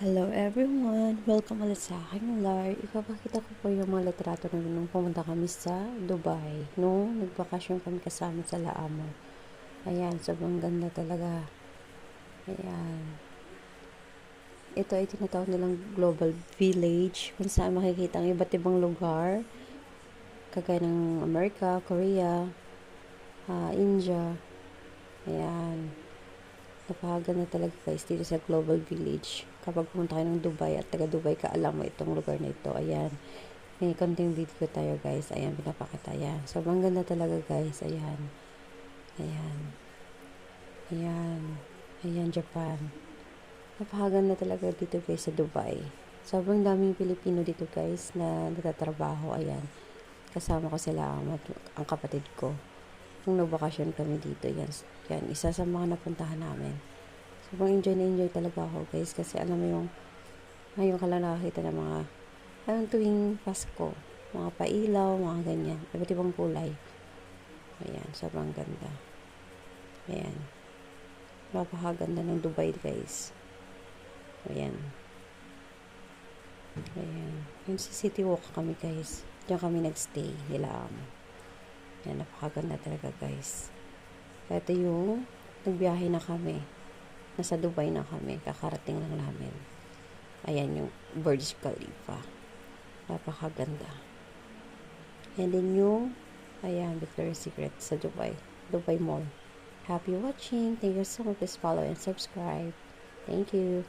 Hello everyone! Welcome ulit sa aking live. Ipapakita ko po yung mga litrato na nung pumunta kami sa Dubai. Nung nagbakasyon kami kasama sa Laamo. Ayan, sobrang ganda talaga. Ayan. Ito ay tinatawag nilang Global Village kung saan makikita ang iba't ibang lugar. Kagaya ng Amerika, Korea, India. Ayan. Napakaganda talaga guys dito sa Global Village. Kapag pumunta kayo ng Dubai at taga Dubai ka, alam mo itong lugar na ito. Ayan. May konting video tayo guys. Ayan, pinapakita. Ayan. Sobrang ganda talaga guys. Ayan. Ayan. Ayan. Ayan, Japan. Napakaganda talaga dito guys sa Dubai. Sobrang daming Pilipino dito guys na nagtatrabaho. Ayan. Kasama ko sila ang kapatid ko. Nung nagbakasyon kami dito. Yan. Yan. Isa sa mga napuntahan namin. Sobrang enjoy na enjoy talaga ako guys kasi alam mo yung ngayon ka lang nakakita ng mga anong tuwing Pasko, mga pailaw, mga ganyan, iba't ibang kulay. Ayan, sobrang ganda. Ayan, napakaganda ng Dubai guys. Ayan. Ayan, yung sa City Walk kami guys, diyan kami nagstay nila. Ayan, napakaganda talaga guys. Ito yung nagbiyahe na kami. Nasa Dubai na kami. Kakarating lang namin. Ayan yung Burj Khalifa. Napakaganda. And then yung, ayan, Victoria's Secret sa Dubai. Dubai Mall. Happy watching. Thank you so much. Please follow and subscribe. Thank you.